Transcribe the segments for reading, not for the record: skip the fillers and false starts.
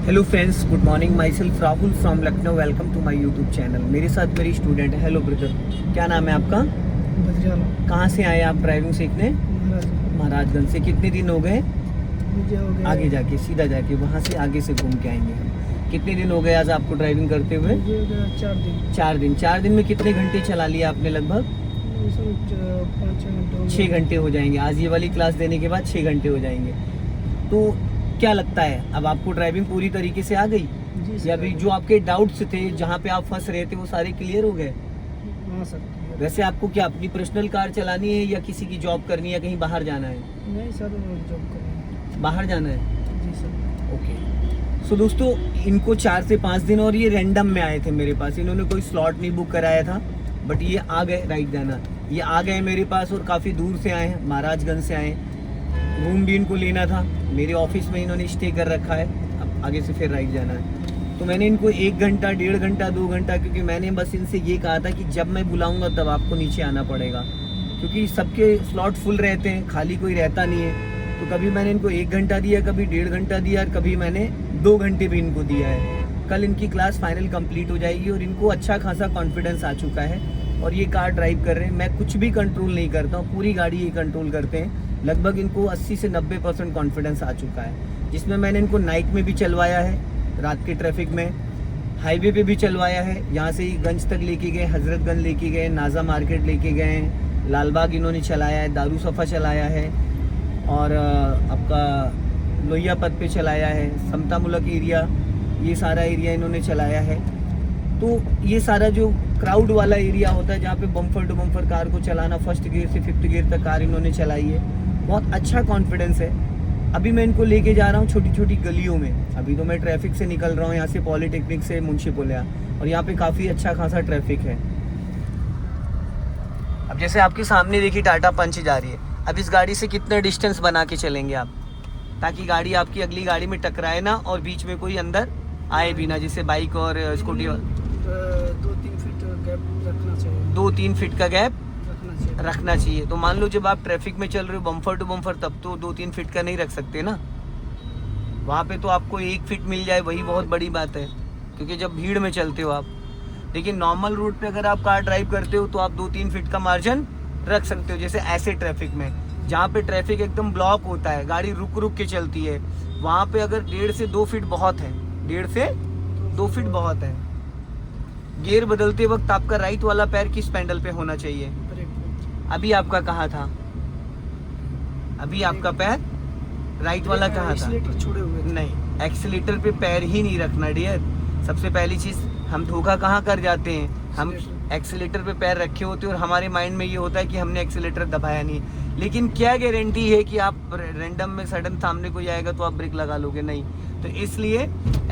Hello friends, good morning. Myself Rahul from Lucknow. Welcome to my YouTube channel. मेरे साथ मेरी student है। Hello brother, क्या नाम है आपका? बद्रियाला। कहाँ से आए आप ड्राइविंग सीखने? महाराज। महाराजगंज से। कितने दिन हो गए? मुझे हो गया आगे जाके सीधा जाके वहाँ से आगे से घूम के आएंगे हम। कितने दिन हो गए आज आपको ड्राइविंग करते हुए? मुझे हो गया 4 दिन। 4 दिन। 4 दिन में कितने घंटे चला लिया आपने? लगभग 5-6 घंटे हो गए। 6 घंटे हो जाएंगे। आज ये वाली क्लास देने के बाद 6 घंटे हो जाएंगे। तो क्या लगता है, अब आपको ड्राइविंग पूरी तरीके से आ गई? जी सर। या अभी जो आपके डाउट्स थे, जहाँ पे आप फंस रहे थे, वो सारे क्लियर हो गए? हाँ सर। वैसे आपको क्या अपनी पर्सनल कार चलानी है या किसी की जॉब करनी है या कहीं बाहर जाना है? नहीं सर, जॉब करेंगे। बाहर जाना है। जी सर। ओके। सो दोस्तों, इनको 4 से 5 दिन और ये रैंडम में आए थे मेरे पास। इन्होंने कोई स्लॉट नहीं बुक कराया था, बट ये आ गए। राइट जाना, ये आ गए मेरे पास और काफ़ी दूर से आए हैं, महाराजगंज से आए। रूम भी इनको लेना था, मेरे ऑफिस में इन्होंने स्टे कर रखा है। अब आगे से फिर राइट जाना है। तो मैंने इनको 1 घंटा, 1.5 घंटा, 2 घंटा, क्योंकि मैंने बस इनसे ये कहा था कि जब मैं बुलाऊंगा तब आपको नीचे आना पड़ेगा, क्योंकि सबके स्लॉट फुल रहते हैं, खाली कोई रहता नहीं है। तो कभी मैंने इनको 1 घंटा दिया, कभी 1.5 घंटा दिया, और कभी मैंने 2 घंटे भी इनको दिया है। कल इनकी क्लास फाइनल कंप्लीट हो जाएगी और इनको अच्छा खासा कॉन्फिडेंस आ चुका है और ये कार ड्राइव कर रहे हैं। मैं कुछ भी कंट्रोल नहीं करता हूँ, पूरी गाड़ी ये कंट्रोल करते हैं। लगभग इनको 80 से 90% कॉन्फिडेंस आ चुका है, जिसमें मैंने इनको नाइट में भी चलवाया है, रात के ट्रैफिक में, हाईवे पे भी चलवाया है। यहाँ से ही गंज तक लेके गए, हजरतगंज लेके गए, नाजा मार्केट लेके गए, लालबाग इन्होंने चलाया है, दारू सफ़ा चलाया है, और आपका लोहिया पथ पे चलाया है, समता मुलक एरिया, ये सारा एरिया इन्होंने चलाया है। तो ये सारा जो क्राउड वाला एरिया होता है, जहाँ पे बम्फर टू बम्फर कार को चलाना, फर्स्ट गियर से 5th गियर तक कार इन्होंने चलाई है। बहुत अच्छा कॉन्फिडेंस है। अभी मैं इनको लेके जा रहा हूँ छोटी छोटी गलियों में। अभी तो मैं ट्रैफिक से निकल रहा हूँ, यहाँ से पॉलिटेक्निक से मुंशी पुलिया, और यहाँ पे काफ़ी अच्छा खासा ट्रैफिक है। अब जैसे आपके सामने देखिए टाटा पंच जा रही है। अब इस गाड़ी से कितना डिस्टेंस बना के चलेंगे आप, ताकि गाड़ी आपकी अगली गाड़ी में टकराए ना और बीच में कोई अंदर आए भी ना, जैसे बाइक और स्कूटी। 2-3 फीट गैप रखना चाहिए। 2-3 फीट का गैप रखना रखना चाहिए। तो मान लो जब आप ट्रैफिक में चल रहे हो बम्फर टू बम्फर, तब तो 2-3 फीट का नहीं रख सकते ना। वहाँ पे तो आपको 1 फीट मिल जाए, वही बहुत बड़ी बात है, क्योंकि जब भीड़ में चलते हो आप। लेकिन नॉर्मल रोड पे अगर आप कार ड्राइव करते हो तो आप 2-3 फीट का मार्जिन रख सकते हो। जैसे ऐसे ट्रैफिक में, जहाँ पे ट्रैफिक एकदम ब्लॉक होता है, गाड़ी रुक रुक के चलती है, वहाँ पे अगर 1.5 से 2 फीट बहुत है, 1.5 से 2 फीट बहुत है। गियर बदलते वक्त आपका राइट वाला पैर किस पैडल पे होना चाहिए? अभी आपका कहाँ था? अभी आपका पैर राइट वाला कहाँ था? एक्सीलेटर छोड़े हुए थे। नहीं, एक्सीलेटर पे पैर ही नहीं रखना डियर। सबसे पहली चीज़, हम धोखा कहाँ कर जाते हैं, हम एक्सीलेटर पे पैर रखे होते हैं और हमारे माइंड में ये होता है कि हमने एक्सीलेटर दबाया नहीं। लेकिन क्या गारंटी है कि आप रैंडम में सडन सामने कोई आएगा तो आप ब्रेक लगा लोगे? नहीं। तो इसलिए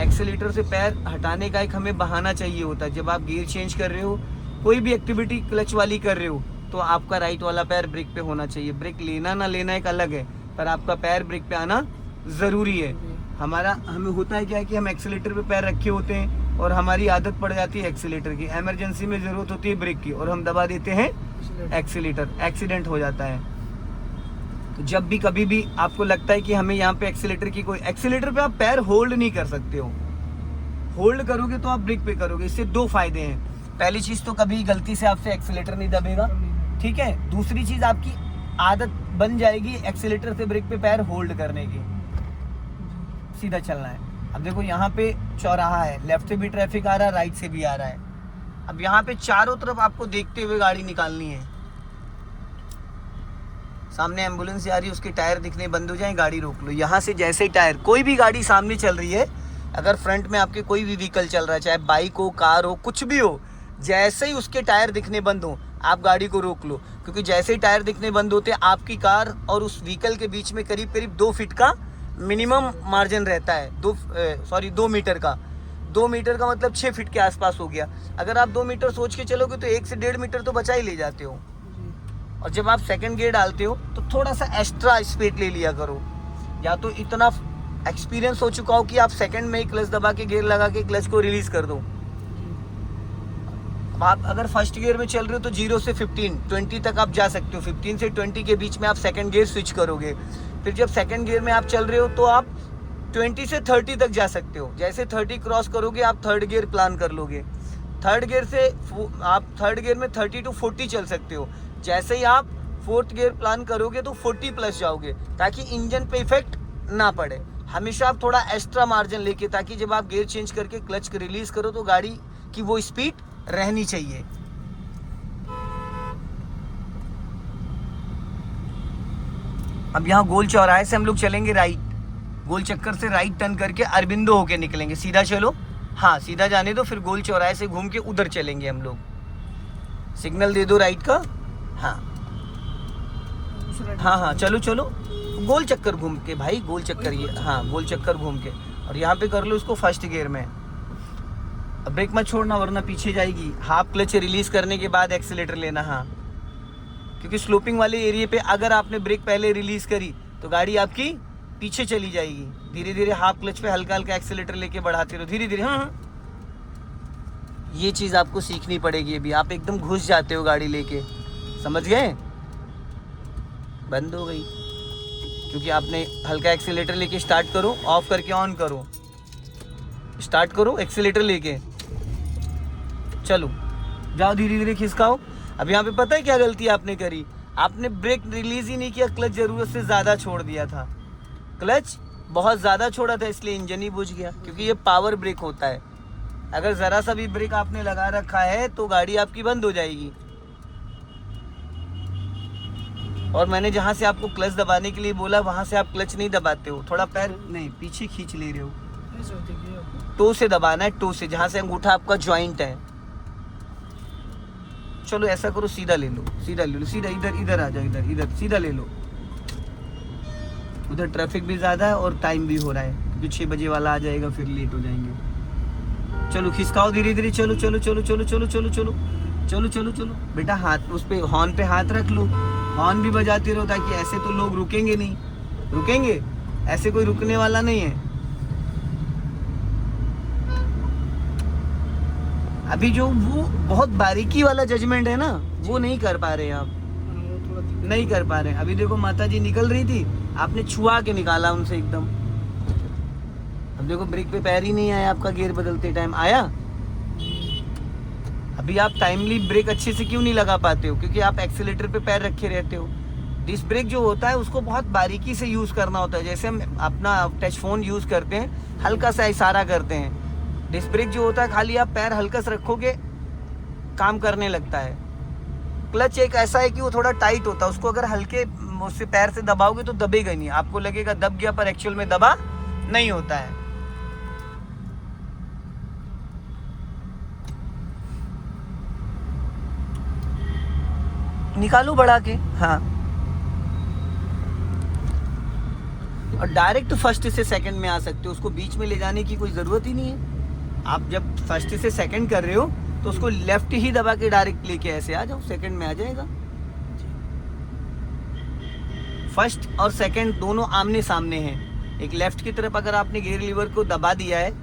एक्सीलेटर से पैर हटाने का एक हमें बहाना चाहिए होता है। जब आप गियर चेंज कर रहे हो, कोई भी एक्टिविटी क्लच वाली कर रहे हो, तो आपका राइट वाला पैर ब्रेक पे होना चाहिए। ब्रेक लेना ना लेना एक अलग है, पर आपका पैर ब्रेक पे आना ज़रूरी है। हमें होता है क्या है कि हम एक्सीलेटर पे पैर रखे होते हैं और हमारी आदत पड़ जाती है एक्सीलेटर की। इमरजेंसी में ज़रूरत होती है ब्रेक की और हम दबा देते हैं एक्सीलेटर, एक्सीडेंट हो जाता है। तो जब भी कभी भी आपको लगता है कि हमें यहाँ पे एक्सीलेटर पे आप पैर होल्ड नहीं कर सकते हो। होल्ड करोगे तो आप ब्रेक पे करोगे। इससे 2 फायदे हैं। पहली चीज़ तो कभी गलती से आपसे एक्सीलेटर नहीं दबेगा, ठीक है। दूसरी चीज़, आपकी आदत बन जाएगी एक्सीलेटर से ब्रेक पे पैर होल्ड करने की, सीधा चलना है। अब देखो यहाँ पे चौराहा है, लेफ्ट से भी ट्रैफिक आ रहा है, राइट से भी आ रहा है। अब यहाँ पे चारों तरफ आपको देखते हुए गाड़ी निकालनी है। सामने एम्बुलेंस आ रही है, उसके टायर दिखने बंद हो जाए, गाड़ी रोक लो। यहाँ से जैसे ही टायर, कोई भी गाड़ी सामने चल रही है, अगर फ्रंट में आपके कोई भी व्हीकल चल रहा है, चाहे बाइक हो, कार हो, कुछ भी हो, जैसे ही उसके टायर दिखने बंद हो, आप गाड़ी को रोक लो। क्योंकि जैसे ही टायर दिखने बंद होते हैं, आपकी कार और उस व्हीकल के बीच में करीब करीब 2 फीट का मिनिमम मार्जिन रहता है। 2 मीटर का। 2 मीटर का मतलब 6 फीट के आसपास हो गया। अगर आप 2 मीटर सोच के चलोगे तो 1 से 1.5 मीटर तो बचा ही ले जाते हो। और जब आप सेकंड गियर डालते हो तो थोड़ा सा एक्स्ट्रा स्पीड ले लिया करो। या तो इतना एक्सपीरियंस हो चुका हो कि आप सेकंड में ही क्लच दबा के गियर लगा के क्लच को रिलीज कर दो। अब आप अगर फर्स्ट गियर में चल रहे हो तो 0 से 15-20 तक आप जा सकते हो। 15 से 20 के बीच में आप सेकंड गियर स्विच करोगे। फिर जब सेकंड गियर में आप चल रहे हो तो आप 20 से 30 तक जा सकते हो। जैसे 30 क्रॉस करोगे आप थर्ड गियर प्लान कर लोगे। थर्ड गियर से आप थर्ड गियर में 30 to 40 चल सकते हो। जैसे ही आप फोर्थ गियर प्लान करोगे तो 40 प्लस जाओगे, ताकि इंजन पे इफेक्ट ना पड़े। हमेशा आप थोड़ा एक्स्ट्रा मार्जिन लेके, ताकि जब आप गियर चेंज करके क्लच रिलीज करो तो गाड़ी की वो स्पीड रहनी चाहिए। अब यहाँ गोल चौराहे से हम लोग चलेंगे राइट, गोल चक्कर से राइट टर्न करके अरबिंदो होके निकलेंगे। सीधा चलो, हाँ सीधा जाने दो, फिर गोल चौराहे से घूम के उधर चलेंगे हम लोग। सिग्नल दे दो राइट का। हाँ हाँ हाँ चलो चलो, गोल चक्कर घूम के भाई, गोल चक्कर ये, हाँ गोल चक्कर घूम के, और यहाँ पे कर लो इसको फर्स्ट गियर में। अब ब्रेक मत छोड़ना वरना पीछे जाएगी। हाफ क्लच रिलीज करने के बाद एक्सीलेटर लेना, हाँ क्योंकि स्लोपिंग वाले एरिया पे अगर आपने ब्रेक पहले रिलीज करी तो गाड़ी आपकी पीछे चली जाएगी। धीरे धीरे हाफ क्लच पे हल्का हल्का एक्सीलेटर लेके बढ़ाते रहो, धीरे धीरे। हाँ ये चीज़ आपको सीखनी पड़ेगी। अभी आप एकदम घुस जाते हो गाड़ी लेके, समझ गए? बंद हो गई क्योंकि आपने हल्का एक्सीलेटर लेके स्टार्ट करो, ऑफ करके ऑन करो, स्टार्ट करो एक्सीलेटर लेके, चलो जाओ धीरे धीरे खिसकाओ। अब यहाँ पे पता है क्या गलती आपने करी? आपने ब्रेक रिलीज ही नहीं किया, क्लच जरूरत से ज़्यादा छोड़ दिया था। क्लच बहुत ज़्यादा छोड़ा था इसलिए इंजन ही बुझ गया, क्योंकि ये पावर ब्रेक होता है। अगर ज़रा सा भी ब्रेक आपने लगा रखा है तो गाड़ी आपकी बंद हो जाएगी। और मैंने जहाँ से आपको क्लच दबाने के लिए बोला वहाँ से आप क्लच नहीं दबाते हो, थोड़ा पैर नहीं पीछे खींच ले रहे हो। टो से दबाना है, टो से, जहाँ से अंगूठा आपका ज्वाइंट है। चलो ऐसा करो, सीधा ले लो, सीधा ले लो, सीधा इधर इधर आ जाओ, इधर इधर सीधा ले लो। उधर ट्रैफिक भी ज़्यादा है और टाइम भी हो रहा है, क्योंकि 6 बजे वाला आ जाएगा, फिर लेट हो जाएंगे। चलो खिसकाओ धीरे धीरे, चलो चलो चलो चलो चलो चलो चलो चलो चलो चलो। बेटा हाथ उस पे, हॉर्न पे हाथ रख लो, हॉर्न भी बजाते रहो, ताकि ऐसे तो लोग रुकेंगे नहीं, रुकेंगे ऐसे कोई रुकने वाला नहीं है। अभी जो वो बहुत बारीकी वाला जजमेंट है ना, वो नहीं कर पा रहे आप, नहीं कर पा रहे। अभी देखो माता जी निकल रही थी, आपने छुआ के निकाला उनसे एकदम। अब देखो ब्रेक पे पैर ही नहीं आया आपका, गियर बदलते टाइम आया। अभी आप टाइमली ब्रेक अच्छे से क्यों नहीं लगा पाते हो? क्योंकि आप एक्सीलेटर पे पैर रखे रहते हो। डिस्क ब्रेक जो होता है उसको बहुत बारीकी से यूज़ करना होता है। जैसे हम अपना टच फोन यूज़ करते हैं, हल्का सा इशारा करते हैं। डिस्क ब्रेक जो होता है खाली आप पैर हल्का से रखोगे काम करने लगता है। क्लच एक ऐसा है कि वो थोड़ा टाइट होता है, उसको अगर हल्के उससे पैर से दबाओगे तो दबेगा नहीं, आपको लगेगा दब गया, पर एक्चुअल में दबा नहीं होता है। निकालो बढ़ा के, हाँ। और डायरेक्ट फर्स्ट से सेकंड में आ सकते हो, उसको बीच में ले जाने की कोई ज़रूरत ही नहीं है। आप जब फर्स्ट से सेकंड कर रहे हो तो उसको लेफ्ट ही दबा के डायरेक्ट लेके ऐसे आ जाओ, सेकंड में आ जाएगा। फर्स्ट और सेकंड दोनों आमने सामने हैं। एक लेफ्ट की तरफ अगर आपने गियर लीवर को दबा दिया है,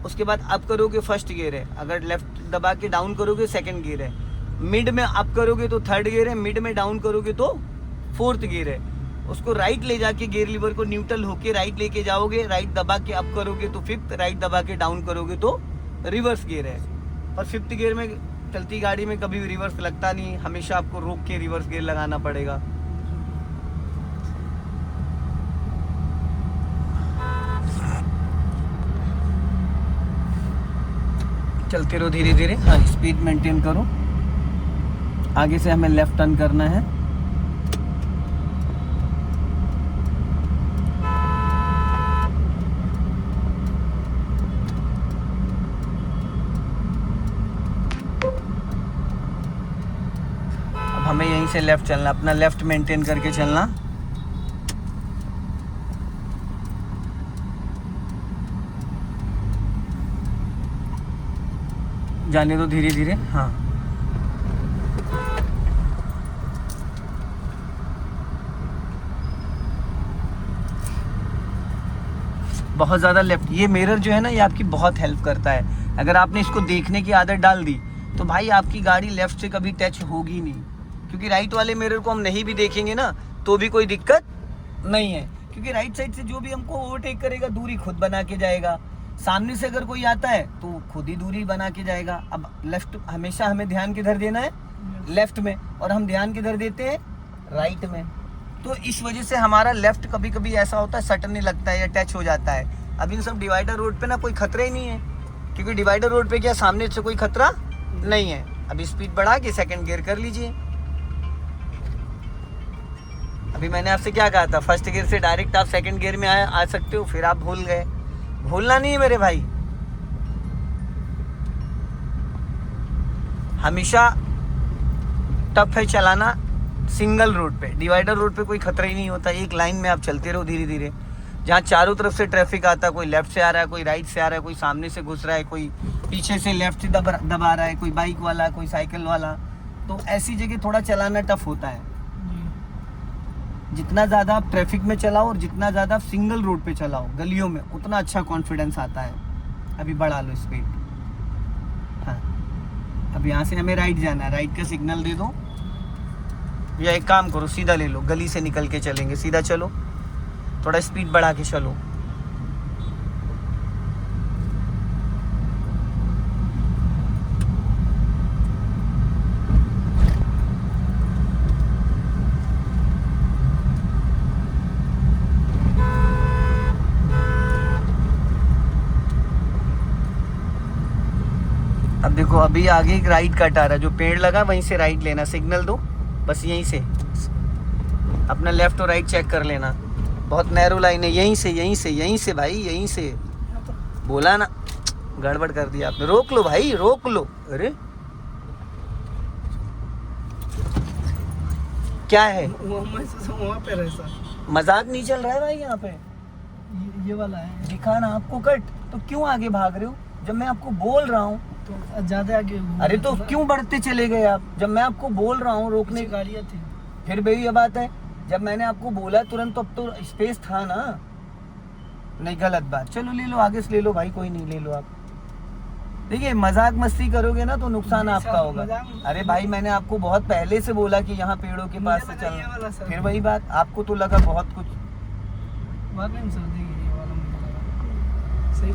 उसके बाद अप करोगे फर्स्ट गियर है, अगर लेफ्ट दबा के डाउन करोगे सेकंड गियर है, मिड में अप करोगे तो थर्ड गियर है, मिड में डाउन करोगे तो फोर्थ गियर है। उसको राइट ले जाके गियर लीवर को न्यूट्रल होके राइट लेके जाओगे, राइट दबा के अप करोगे तो फिफ्थ, राइट दबा के डाउन करोगे तो रिवर्स गियर है। और फिफ्थ गियर में चलती गाड़ी में कभी रिवर्स लगता नहीं, हमेशा आपको रोक के रिवर्स गियर लगाना पड़ेगा। चलते रहो धीरे धीरे, हाँ स्पीड मेंटेन करो। आगे से हमें लेफ्ट टर्न करना है। अब हमें यहीं से लेफ्ट चलना, अपना लेफ्ट मेंटेन करके चलना। जाने दो धीरे धीरे, हाँ। बहुत ज़्यादा लेफ्ट, ये मिरर जो है ना ये आपकी बहुत हेल्प करता है। अगर आपने इसको देखने की आदत डाल दी तो भाई आपकी गाड़ी लेफ्ट से कभी टच होगी नहीं, क्योंकि राइट वाले मिरर को हम नहीं भी देखेंगे ना तो भी कोई दिक्कत नहीं है। क्योंकि राइट साइड से जो भी हमको ओवरटेक करेगा दूरी खुद बना के जाएगा। सामने से अगर कोई आता है तो खुद ही दूरी बना के जाएगा। अब लेफ्ट हमेशा हमें ध्यान किधर देना है, लेफ्ट में, और हम ध्यान किधर देते हैं, राइट में। तो इस वजह से हमारा लेफ्ट कभी कभी ऐसा होता है सटने लगता है या टच हो जाता है। अब इन सब डिवाइडर रोड पे ना कोई खतरा ही नहीं है, क्योंकि डिवाइडर रोड पे क्या सामने से कोई खतरा नहीं है। अभी स्पीड बढ़ा के सेकंड गियर कर लीजिए। अभी मैंने आपसे क्या कहा था, फर्स्ट गियर से डायरेक्ट आप सेकंड गियर में आ सकते हो, फिर आप भूल गए। भूलना नहीं है मेरे भाई, हमेशा टफ है चलाना सिंगल रोड पे। डिवाइडर रोड पे कोई खतरा ही नहीं होता, एक लाइन में आप चलते रहो धीरे धीरे। जहाँ चारों तरफ से ट्रैफिक आता है, कोई लेफ्ट से आ रहा है, कोई राइट से आ रहा है, कोई सामने से घुस रहा है, कोई पीछे से लेफ्ट से दबा रहा है, कोई बाइक वाला, कोई साइकिल वाला, तो ऐसी जगह थोड़ा चलाना टफ होता है। जितना ज़्यादा आप ट्रैफिक में चलाओ और जितना ज़्यादा आप सिंगल रोड पे चलाओ गलियों में, उतना अच्छा कॉन्फिडेंस आता है। अभी बढ़ा लो स्पीड। हाँ, अब यहाँ से हमें राइट जाना है, राइट का सिग्नल दे दो, या एक काम करो सीधा ले लो, गली से निकल के चलेंगे, सीधा चलो, थोड़ा स्पीड बढ़ा के चलो। अब देखो अभी आगे एक राइट कट आ रहा है, जो पेड़ लगा वहीं से राइट लेना, सिग्नल दो बस, यहीं से अपना लेफ्ट और राइट चेक कर लेना। बहुत नैरो लाइन है, यहीं से यहीं से यहीं से भाई, यहीं से बोला ना, गड़बड़ कर दिया आपने। रोक लो भाई, रोक लो। अरे क्या है, वहाँ पे रहे सर, मजाक नहीं चल रहा है भाई यहाँ पे। ये वाला है दिखाना आपको कट, तो क्यों आगे भाग रहे हो जब मैं आपको बोल रहा हूँ? तो ज्यादा आगे। अरे तो क्यों बढ़ते चले गए आप, जब मैं आपको बोल रहा हूँ रोकने? गाड़ियाँ थी। फिर भी ये बात है, जब मैंने आपको बोला तुरंत, तो अब तो स्पेस था ना। नहीं, गलत बात। चलो ले लो, आगे से ले लो भाई, कोई नहीं, ले लो आप। देखिए मजाक मस्ती करोगे ना तो नुकसान आपका होगा। अरे भाई मैंने आपको बहुत पहले से बोला कि यहाँ पेड़ों के पास से चलना, फिर वही बात, आपको तो लगा बहुत कुछ। बाद में सर